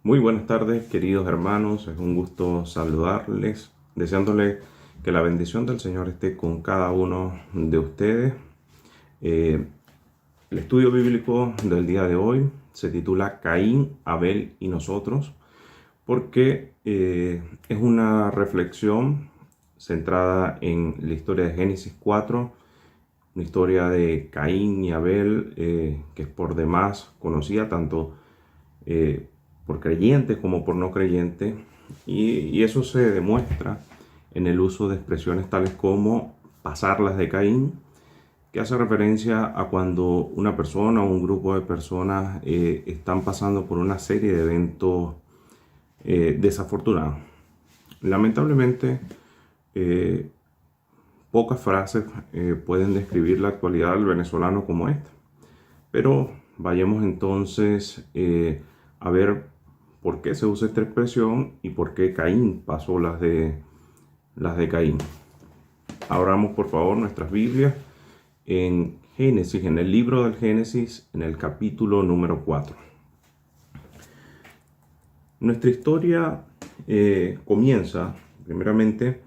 Muy buenas tardes, queridos hermanos. Es un gusto saludarles, deseándoles que la bendición del Señor esté con cada uno de ustedes. Eh, el estudio bíblico del día de hoy se titula Caín, Abel y nosotros, porque es una reflexión centrada en la historia de Génesis 4, una historia de Caín y Abel que es por demás conocida tanto por creyentes como por no creyentes, y eso se demuestra en el uso de expresiones tales como pasarlas de Caín, que hace referencia a cuando una persona o un grupo de personas están pasando por una serie de eventos desafortunados. Lamentablemente, pocas frases pueden describir la actualidad del venezolano como esta, pero vayamos entonces a ver por qué se usa esta expresión y por qué Caín pasó las de Caín. Abramos por favor nuestras Biblias en Génesis, en el libro del Génesis, en el capítulo número 4. Nuestra historia comienza primeramente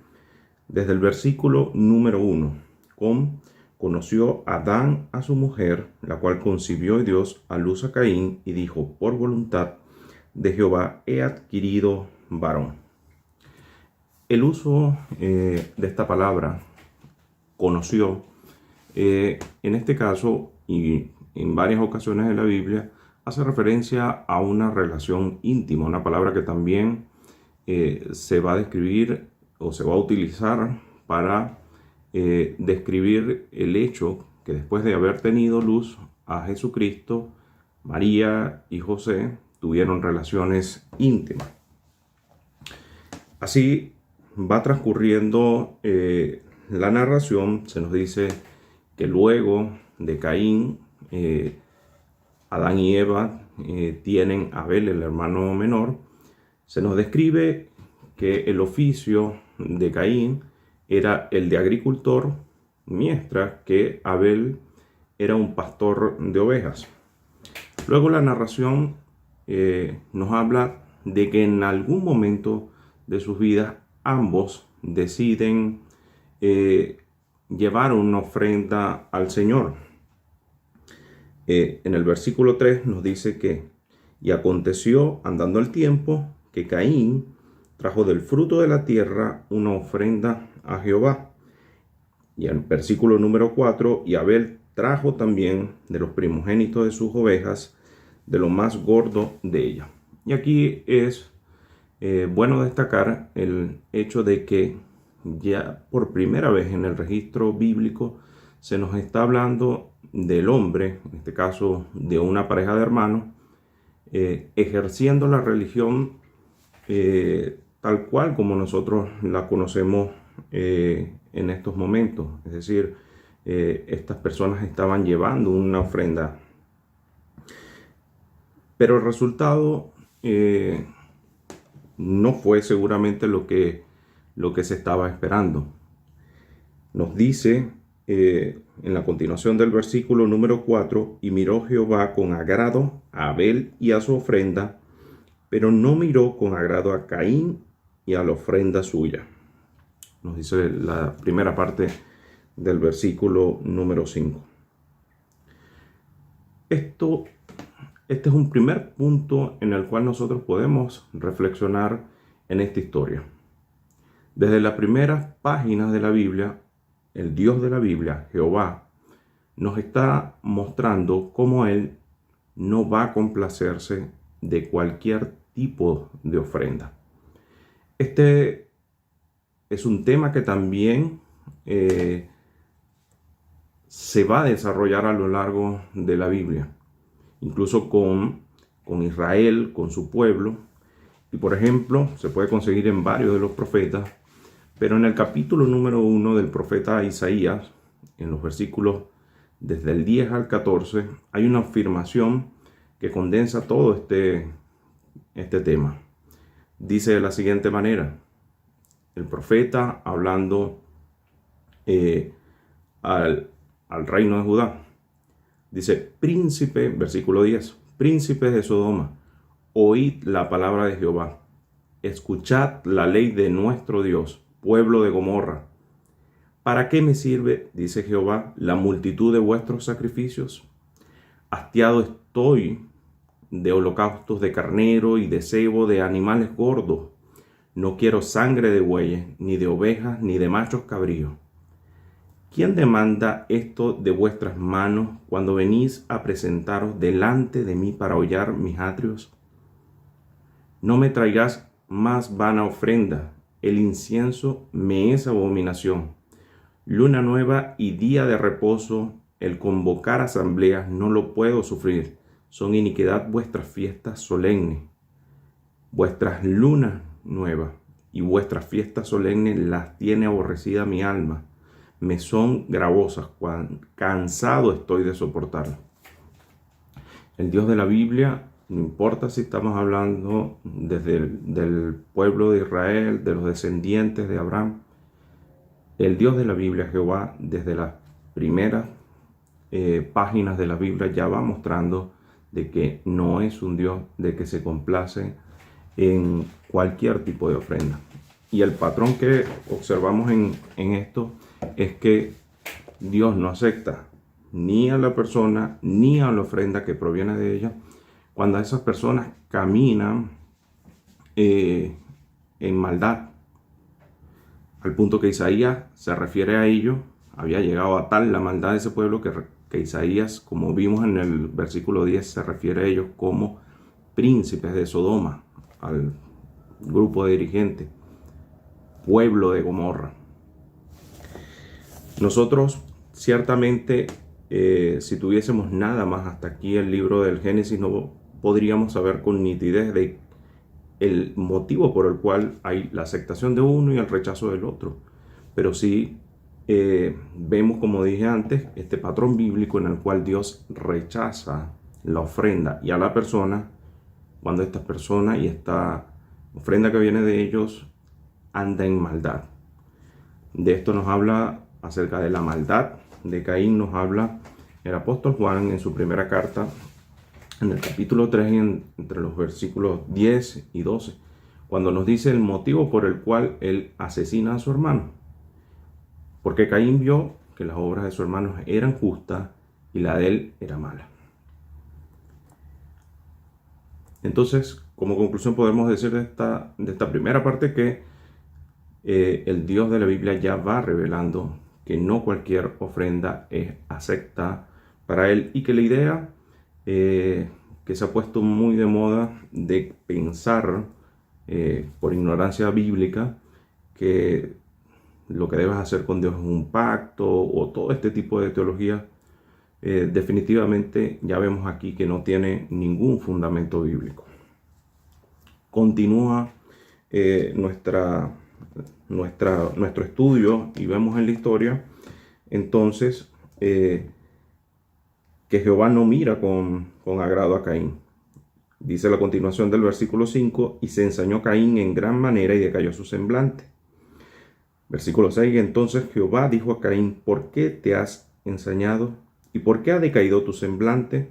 desde el versículo número 1, conoció Adán a su mujer, la cual concibió y dio a luz a Caín, y dijo: por voluntad de Jehová he adquirido varón. El uso de esta palabra, conoció, en este caso y en varias ocasiones en la Biblia, hace referencia a una relación íntima, una palabra que también se va a describir o se va a utilizar para describir el hecho que después de haber tenido luz a Jesucristo, María y José tuvieron relaciones íntimas. Así va transcurriendo la narración. Se nos dice que luego de Caín, Adán y Eva tienen a Abel, el hermano menor. Se nos describe que el oficio de Caín era el de agricultor, mientras que Abel era un pastor de ovejas. Luego la narración nos habla de que en algún momento de sus vidas ambos deciden llevar una ofrenda al Señor. En el versículo 3 nos dice que: y aconteció, andando el tiempo, que Caín trajo del fruto de la tierra una ofrenda a Jehová. Y en el versículo número 4, y Abel trajo también de los primogénitos de sus ovejas, de lo más gordo de ellas. Y aquí es bueno destacar el hecho de que ya por primera vez en el registro bíblico se nos está hablando del hombre, en este caso de una pareja de hermanos, ejerciendo la religión tal cual como nosotros la conocemos en estos momentos. Es decir, estas personas estaban llevando una ofrenda, pero el resultado no fue seguramente lo que se estaba esperando. Nos dice en la continuación del versículo número 4: y miró Jehová con agrado a Abel y a su ofrenda, pero no miró con agrado a Caín y a la ofrenda suya. Nos dice la primera parte del versículo número 5. Este es un primer punto en el cual nosotros podemos reflexionar en esta historia. Desde las primeras páginas de la Biblia, el Dios de la Biblia, Jehová, nos está mostrando cómo Él no va a complacerse de cualquier tipo de ofrenda. Este es un tema que también se va a desarrollar a lo largo de la Biblia, incluso con Israel, con su pueblo. Y por ejemplo, se puede conseguir en varios de los profetas, pero en el capítulo número 1 del profeta Isaías, en los versículos desde el 10 al 14, hay una afirmación que condensa todo este tema. Dice de la siguiente manera, el profeta hablando al reino de Judá. Dice: príncipe, versículo 10, príncipes de Sodoma, oíd la palabra de Jehová. Escuchad la ley de nuestro Dios, pueblo de Gomorra. ¿Para qué me sirve, dice Jehová, la multitud de vuestros sacrificios? Hastiado estoy de holocaustos de carnero y de cebo de animales gordos. No quiero sangre de bueyes, ni de ovejas, ni de machos cabríos. ¿Quién demanda esto de vuestras manos cuando venís a presentaros delante de mí para hollar mis atrios? No me traigas más vana ofrenda, el incienso me es abominación. Luna nueva y día de reposo, el convocar asambleas no lo puedo sufrir. Son iniquidad vuestras fiestas solemnes. Vuestras lunas nuevas y vuestras fiestas solemnes las tiene aborrecida mi alma. Me son gravosas, cansado estoy de soportarlas. El Dios de la Biblia, no importa si estamos hablando del pueblo de Israel, de los descendientes de Abraham, el Dios de la Biblia, Jehová, desde las primeras páginas de la Biblia ya va mostrando de que no es un Dios de que se complace en cualquier tipo de ofrenda. Y el patrón que observamos en esto es que Dios no acepta ni a la persona ni a la ofrenda que proviene de ella cuando esas personas caminan en maldad, al punto que Isaías se refiere a ello. Había llegado a tal la maldad de ese pueblo que Isaías, como vimos en el versículo 10, se refiere a ellos como príncipes de Sodoma, al grupo de dirigentes, pueblo de Gomorra. Nosotros ciertamente, si tuviésemos nada más hasta aquí el libro del Génesis, no podríamos saber con nitidez de el motivo por el cual hay la aceptación de uno y el rechazo del otro. Pero sí vemos, como dije antes, este patrón bíblico en el cual Dios rechaza la ofrenda y a la persona cuando esta persona y esta ofrenda que viene de ellos anda en maldad. De esto nos habla acerca de la maldad de Caín, nos habla el apóstol Juan en su primera carta, en el capítulo 3, entre los versículos 10 y 12, cuando nos dice el motivo por el cual él asesina a su hermano. Porque Caín vio que las obras de su hermano eran justas y la de él era mala. Entonces, como conclusión podemos decir de esta primera parte que el Dios de la Biblia ya va revelando que no cualquier ofrenda es acepta para él, y que la idea que se ha puesto muy de moda de pensar por ignorancia bíblica que lo que debes hacer con Dios es un pacto o todo este tipo de teología, definitivamente ya vemos aquí que no tiene ningún fundamento bíblico. Continúa nuestro estudio y vemos en la historia entonces que Jehová no mira con agrado a Caín. Dice la continuación del versículo 5: y se ensañó Caín en gran manera y decayó su semblante. Versículo 6: entonces Jehová dijo a Caín: ¿por qué te has ensañado? ¿Y por qué ha decaído tu semblante?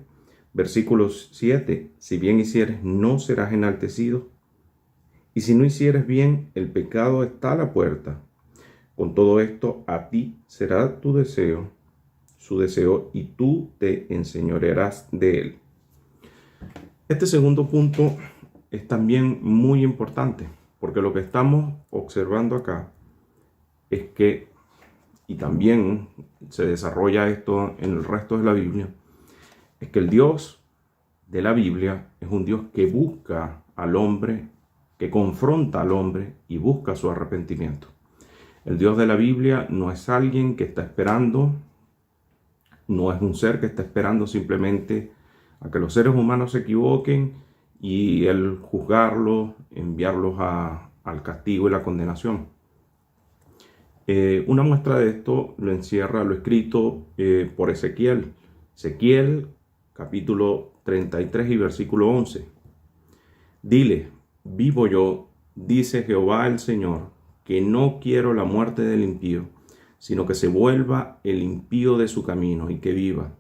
Versículo 7: si bien hicieres, no serás enaltecido. Y si no hicieres bien, el pecado está a la puerta. Con todo esto, a ti será tu deseo, su deseo, y tú te enseñorearás de él. Este segundo punto es también muy importante, porque lo que estamos observando acá es que, y también se desarrolla esto en el resto de la Biblia, es que el Dios de la Biblia es un Dios que busca al hombre, que confronta al hombre y busca su arrepentimiento. El Dios de la Biblia no es alguien que está esperando, no es un ser que está esperando simplemente a que los seres humanos se equivoquen y él juzgarlos, enviarlos al castigo y la condenación. Una muestra de esto lo encierra lo escrito por Ezequiel. Ezequiel, capítulo 33 y versículo 11. Dile: vivo yo, dice Jehová el Señor, que no quiero la muerte del impío, sino que se vuelva el impío de su camino y que viva.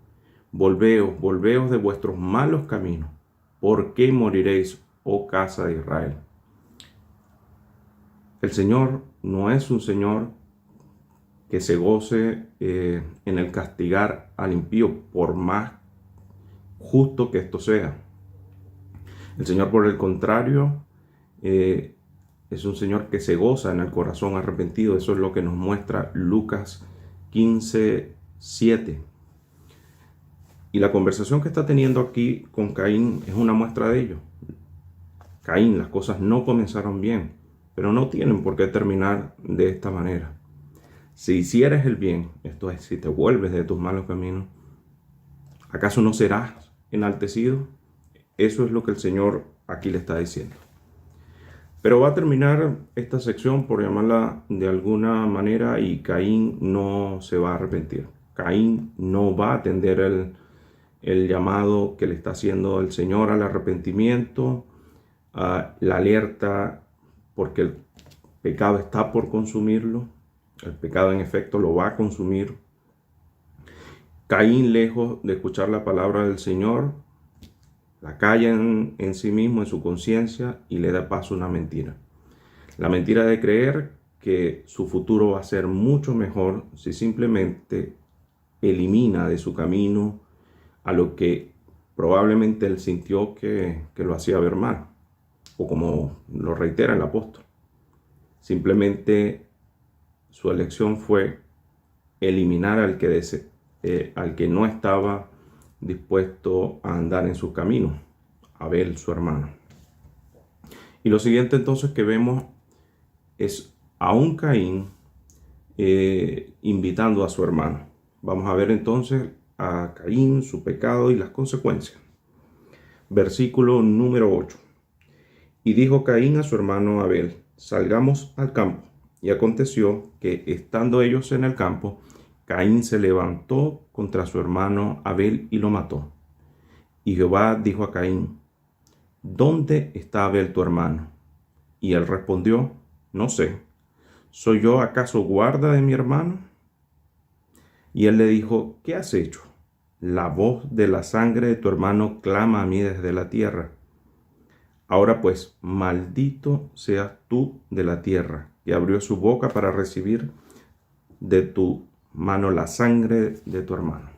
Volveos de vuestros malos caminos. ¿Por qué moriréis, oh casa de Israel. El Señor no es un Señor que se goce en el castigar al impío, por más justo que esto sea. El Señor, por el contrario, es un Señor que se goza en el corazón arrepentido. Eso es lo que nos muestra Lucas 15:7. Y la conversación que está teniendo aquí con Caín es una muestra de ello. Caín, las cosas no comenzaron bien, pero no tienen por qué terminar de esta manera. Si hicieres el bien, esto es, si te vuelves de tus malos caminos, ¿acaso no serás enaltecido? Eso es lo que el Señor aquí le está diciendo. Pero va a terminar esta sección, por llamarla de alguna manera, y Caín no se va a arrepentir. Caín no va a atender el llamado que le está haciendo el Señor al arrepentimiento, la alerta, porque el pecado está por consumirlo. El pecado en efecto lo va a consumir. Caín, lejos de escuchar la palabra del Señor, la calla en sí mismo, en su conciencia, y le da paso a una mentira. La mentira de creer que su futuro va a ser mucho mejor si simplemente elimina de su camino a lo que probablemente él sintió que lo hacía ver mal, o como lo reitera el apóstol. Simplemente su elección fue eliminar al que no estaba dispuesto a andar en sus caminos, Abel, su hermano. Y lo siguiente entonces que vemos es a un Caín invitando a su hermano. Vamos a ver entonces a Caín, su pecado y las consecuencias. Versículo número 8. Y dijo Caín a su hermano Abel: salgamos al campo. Y aconteció que, estando ellos en el campo, Caín se levantó contra su hermano Abel y lo mató. Y Jehová dijo a Caín: ¿dónde está Abel tu hermano? Y él respondió: no sé. ¿Soy yo acaso guarda de mi hermano? Y él le dijo: ¿qué has hecho? La voz de la sangre de tu hermano clama a mí desde la tierra. Ahora pues, maldito seas tú de la tierra, que abrió su boca para recibir de tu mano la sangre de tu hermano.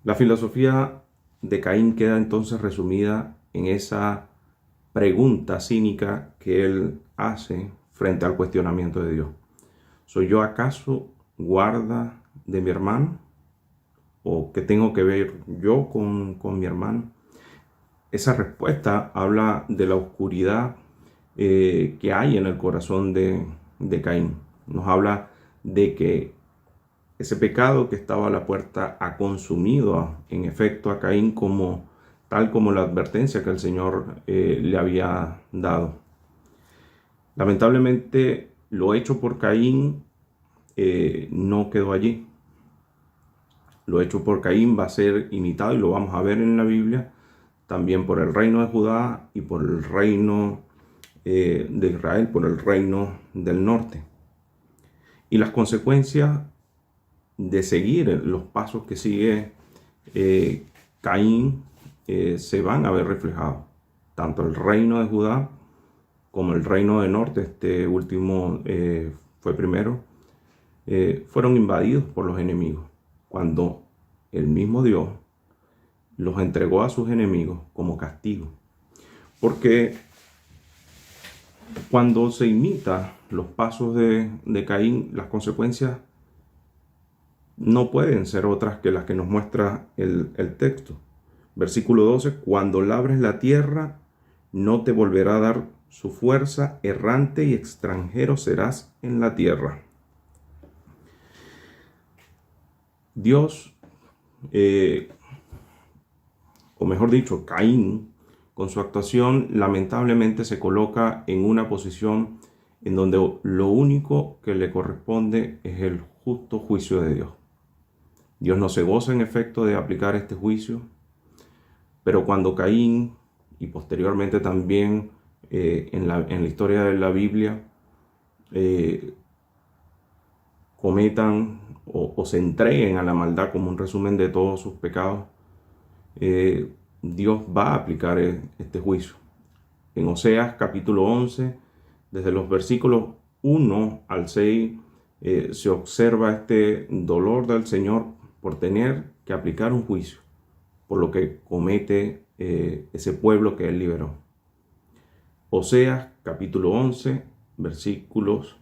La filosofía de Caín queda entonces resumida en esa pregunta cínica que él hace frente al cuestionamiento de Dios. ¿Soy yo acaso guarda de mi hermano? ¿O qué tengo que ver yo con mi hermano? Esa respuesta habla de la oscuridad que hay en el corazón de Caín. Nos habla de que ese pecado que estaba a la puerta ha consumido en efecto a Caín, tal como la advertencia que el Señor le había dado. Lamentablemente, lo hecho por Caín no quedó allí. Lo hecho por Caín va a ser imitado, y lo vamos a ver en la Biblia, también por el reino de Judá y por el reino de Israel, por el reino del norte. Y las consecuencias de seguir los pasos que sigue Caín se van a ver reflejados. Tanto el reino de Judá como el reino del norte, este último fue primero, fueron invadidos por los enemigos, cuando el mismo Dios los entregó a sus enemigos como castigo. Porque cuando se imita los pasos de Caín, las consecuencias no pueden ser otras que las que nos muestra el texto. Versículo 12: cuando labres la tierra, no te volverá a dar su fuerza, errante y extranjero serás en la tierra. Dios, o mejor dicho, Caín, con su actuación, lamentablemente se coloca en una posición en donde lo único que le corresponde es el justo juicio de Dios. Dios no se goza en efecto de aplicar este juicio, pero cuando Caín, y posteriormente también en la historia de la Biblia, cometan o se entreguen a la maldad como un resumen de todos sus pecados, Dios va a aplicar este juicio. En Oseas capítulo 11, desde los versículos 1 al 6, se observa este dolor del Señor por tener que aplicar un juicio por lo que comete ese pueblo que Él liberó. Oseas capítulo 11, versículos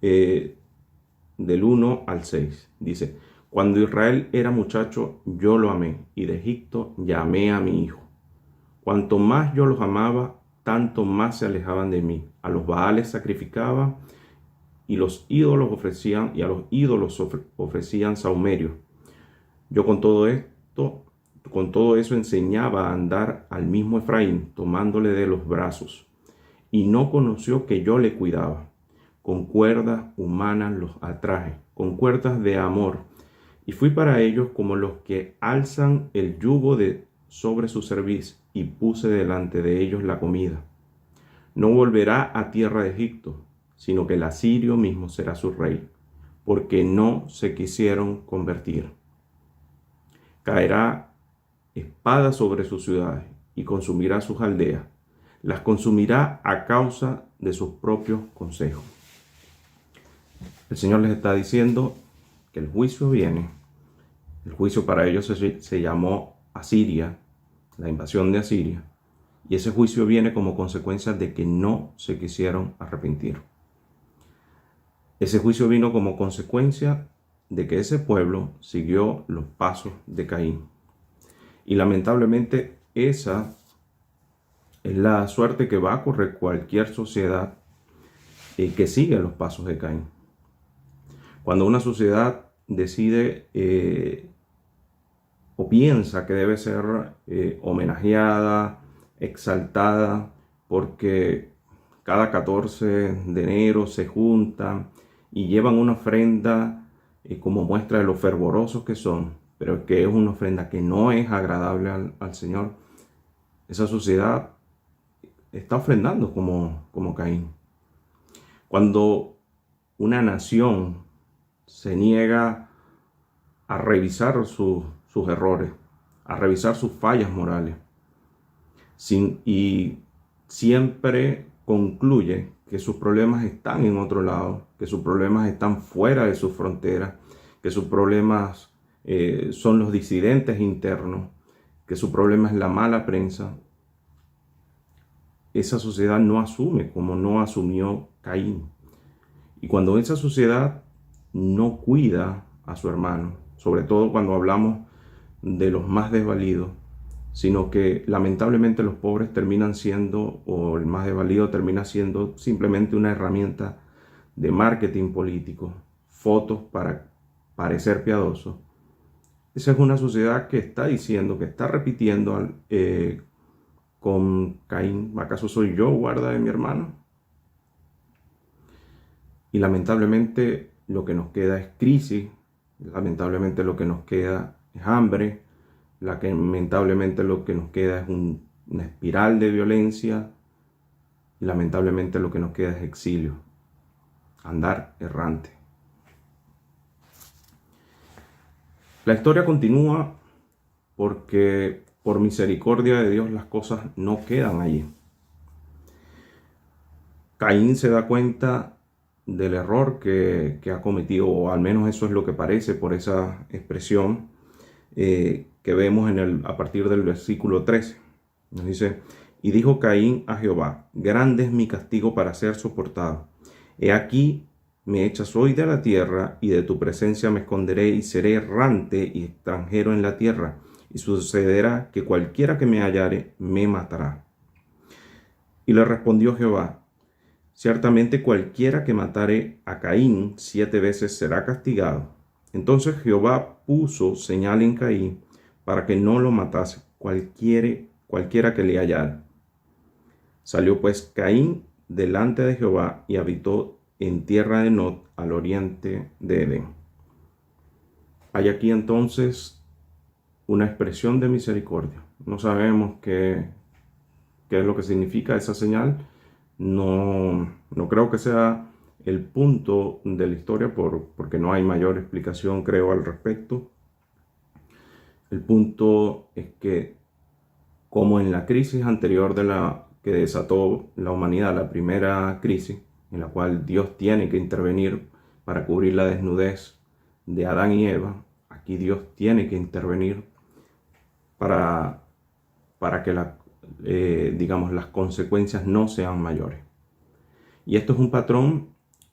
del 1 al 6. Dice: Cuando Israel era muchacho, yo lo amé, y de Egipto llamé a mi hijo. Cuanto más yo los amaba, tanto más se alejaban de mí. A los Baales sacrificaban, y a los ídolos ofrecían sahumerios. Yo con todo eso enseñaba a andar al mismo Efraín, tomándole de los brazos, y no conoció que yo le cuidaba. Con cuerdas humanas los atraje, con cuerdas de amor, y fui para ellos como los que alzan el yugo sobre su cerviz, y puse delante de ellos la comida. No volverá a tierra de Egipto, sino que el asirio mismo será su rey, porque no se quisieron convertir. Caerá espada sobre sus ciudades y consumirá sus aldeas. Las consumirá a causa de sus propios consejos. El Señor les está diciendo que el juicio viene. El juicio para ellos se llamó Asiria, la invasión de Asiria. Y ese juicio viene como consecuencia de que no se quisieron arrepentir. Ese juicio vino como consecuencia de que ese pueblo siguió los pasos de Caín. Y lamentablemente esa es la suerte que va a correr cualquier sociedad que sigue los pasos de Caín. Cuando una sociedad decide o piensa que debe ser homenajeada, exaltada, porque cada 14 de enero se juntan y llevan una ofrenda como muestra de lo fervorosos que son, pero que es una ofrenda que no es agradable al Señor, esa sociedad está ofrendando como Caín. Cuando una nación se niega a revisar sus errores, a revisar sus fallas morales, y siempre concluye que sus problemas están en otro lado, que sus problemas están fuera de sus fronteras, que sus problemas son los disidentes internos, que su problema es la mala prensa. Esa sociedad no asume como no asumió Caín. Y cuando esa sociedad no cuida a su hermano, sobre todo cuando hablamos de los más desvalidos, sino que lamentablemente los pobres terminan siendo, o el más desvalido termina siendo simplemente una herramienta de marketing político, fotos para parecer piadoso. Esa es una sociedad que está diciendo, que está repitiendo con Caín: ¿acaso soy yo guarda de mi hermano? Y lamentablemente lo que nos queda es crisis, lamentablemente lo que nos queda es hambre, lamentablemente lo que nos queda es una espiral de violencia, y lamentablemente lo que nos queda es exilio, andar errante. La historia continúa porque por misericordia de Dios las cosas no quedan allí. Caín se da cuenta del error que ha cometido, o al menos eso es lo que parece por esa expresión que vemos a partir del versículo 13. Nos dice: y dijo Caín a Jehová: grande es mi castigo para ser soportado. He aquí, me echas hoy de la tierra, y de tu presencia me esconderé, y seré errante y extranjero en la tierra. Y sucederá que cualquiera que me hallare me matará. Y le respondió Jehová: ciertamente cualquiera que matare a Caín 7 veces será castigado. Entonces Jehová puso señal en Caín para que no lo matase cualquiera que le hallara. Salió pues Caín delante de Jehová y habitó en tierra de Nod, al oriente de Edén. Hay aquí entonces una expresión de misericordia. No sabemos qué es lo que significa esa señal. No creo que sea el punto de la historia porque no hay mayor explicación, creo, al respecto. El punto es que, como en la crisis anterior que desató la humanidad, la primera crisis, en la cual Dios tiene que intervenir para cubrir la desnudez de Adán y Eva, aquí Dios tiene que intervenir para, para que digamos, las consecuencias no sean mayores. Y esto es un patrón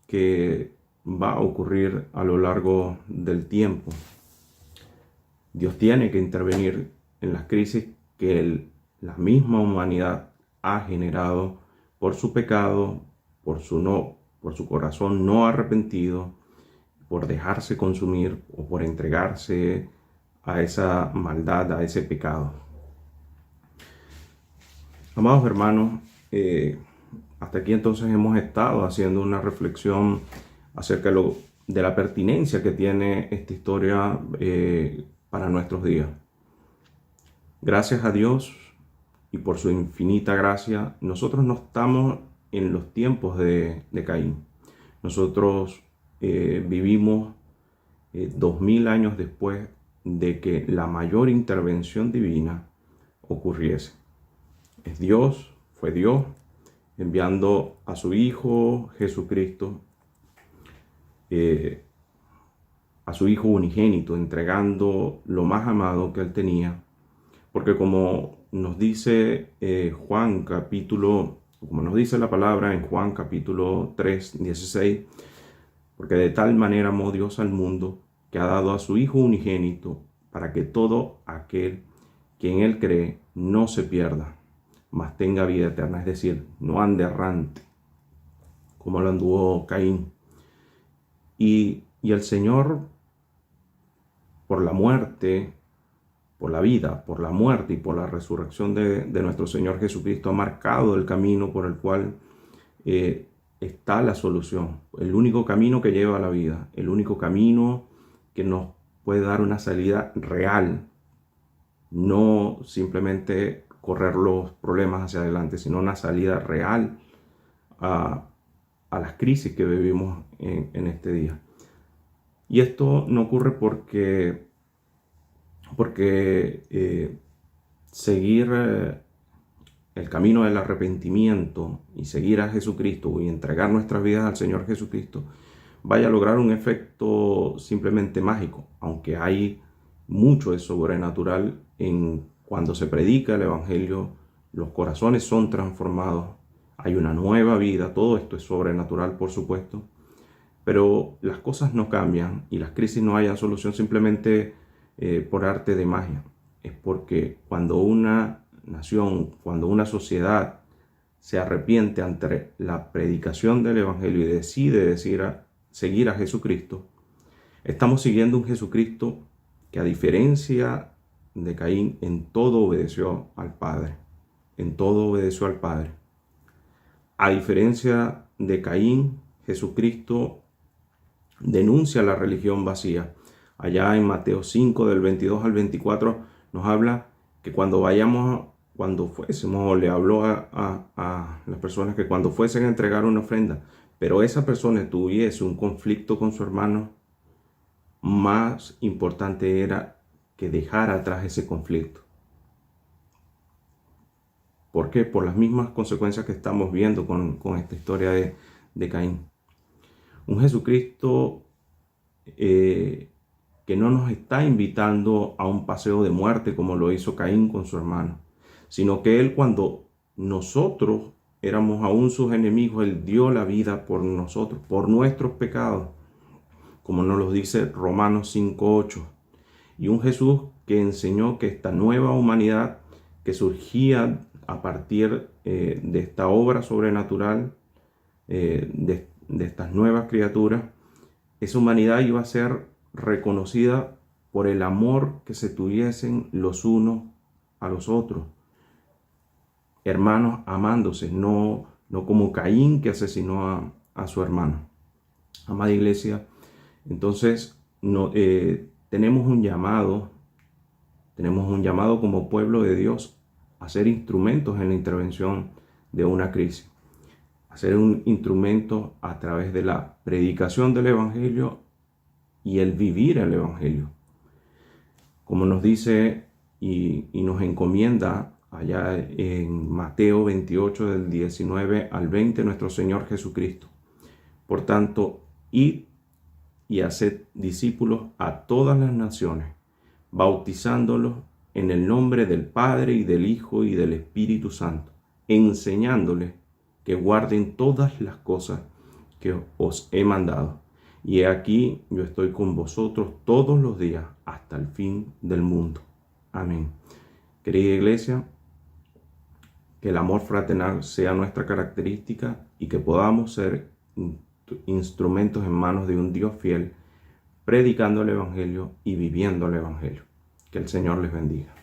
que va a ocurrir a lo largo del tiempo. Dios tiene que intervenir en las crisis que la misma humanidad ha generado por su pecado, por su corazón no arrepentido, por dejarse consumir o por entregarse a esa maldad, a ese pecado. Amados hermanos, hasta aquí entonces hemos estado haciendo una reflexión acerca de la pertinencia que tiene esta historia para nuestros días. Gracias a Dios y por su infinita gracia, nosotros no estamos en los tiempos de Caín. Nosotros vivimos 2000 años después de que la mayor intervención divina ocurriese. Es Dios, fue Dios, enviando a su Hijo Jesucristo, a su Hijo unigénito, entregando lo más amado que Él tenía, porque como nos dice como nos dice la palabra en Juan capítulo 3, 16, porque de tal manera amó Dios al mundo, que ha dado a su Hijo unigénito, para que todo aquel que en Él cree no se pierda, mas tenga vida eterna, es decir, no ande errante, como lo anduvo Caín. Y el Señor, por la muerte, por la vida, por la muerte y por la resurrección de nuestro Señor Jesucristo, ha marcado el camino por el cual está la solución, el único camino que lleva a la vida, el único camino que nos puede dar una salida real, no simplemente correr los problemas hacia adelante, sino una salida real a las crisis que vivimos en este día. Y esto no ocurre porque seguir el camino del arrepentimiento y seguir a Jesucristo y entregar nuestras vidas al Señor Jesucristo vaya a lograr un efecto simplemente mágico, aunque hay mucho de sobrenatural cuando se predica el Evangelio, los corazones son transformados, hay una nueva vida, todo esto es sobrenatural, por supuesto, pero las cosas no cambian y las crisis no hayan solución simplemente por arte de magia. Es porque cuando una nación, cuando una sociedad se arrepiente ante la predicación del Evangelio y decide seguir a Jesucristo, estamos siguiendo un Jesucristo que, a diferencia de Caín, en todo obedeció al Padre. En todo obedeció al Padre. A diferencia de Caín, Jesucristo denuncia la religión vacía. Allá en Mateo 5, del 22 al 24, nos habla que le habló a las personas que cuando fuesen a entregar una ofrenda, pero esa persona tuviese un conflicto con su hermano, más importante era que dejara atrás ese conflicto. ¿Por qué? Por las mismas consecuencias que estamos viendo con esta historia de Caín. Un Jesucristo que no nos está invitando a un paseo de muerte como lo hizo Caín con su hermano, sino que Él, cuando nosotros éramos aún sus enemigos, Él dio la vida por nosotros, por nuestros pecados, como nos lo dice Romanos 5:8. Y un Jesús que enseñó que esta nueva humanidad que surgía a partir de esta obra sobrenatural, de estas nuevas criaturas, esa humanidad iba a ser reconocida por el amor que se tuviesen los unos a los otros. Hermanos amándose, no como Caín, que asesinó a su hermano. Amada iglesia, entonces tenemos un llamado como pueblo de Dios a ser instrumentos en la intervención de una crisis, a ser un instrumento a través de la predicación del Evangelio y el vivir el Evangelio. Como nos dice y nos encomienda allá en Mateo 28 del 19 al 20 nuestro Señor Jesucristo. Por tanto, id y haced discípulos a todas las naciones, bautizándolos en el nombre del Padre y del Hijo y del Espíritu Santo, enseñándoles que guarden todas las cosas que os he mandado. Y he aquí, yo estoy con vosotros todos los días hasta el fin del mundo. Amén. Querida iglesia, que el amor fraternal sea nuestra característica y que podamos ser instrumentos en manos de un Dios fiel, predicando el Evangelio y viviendo el Evangelio. Que el Señor les bendiga.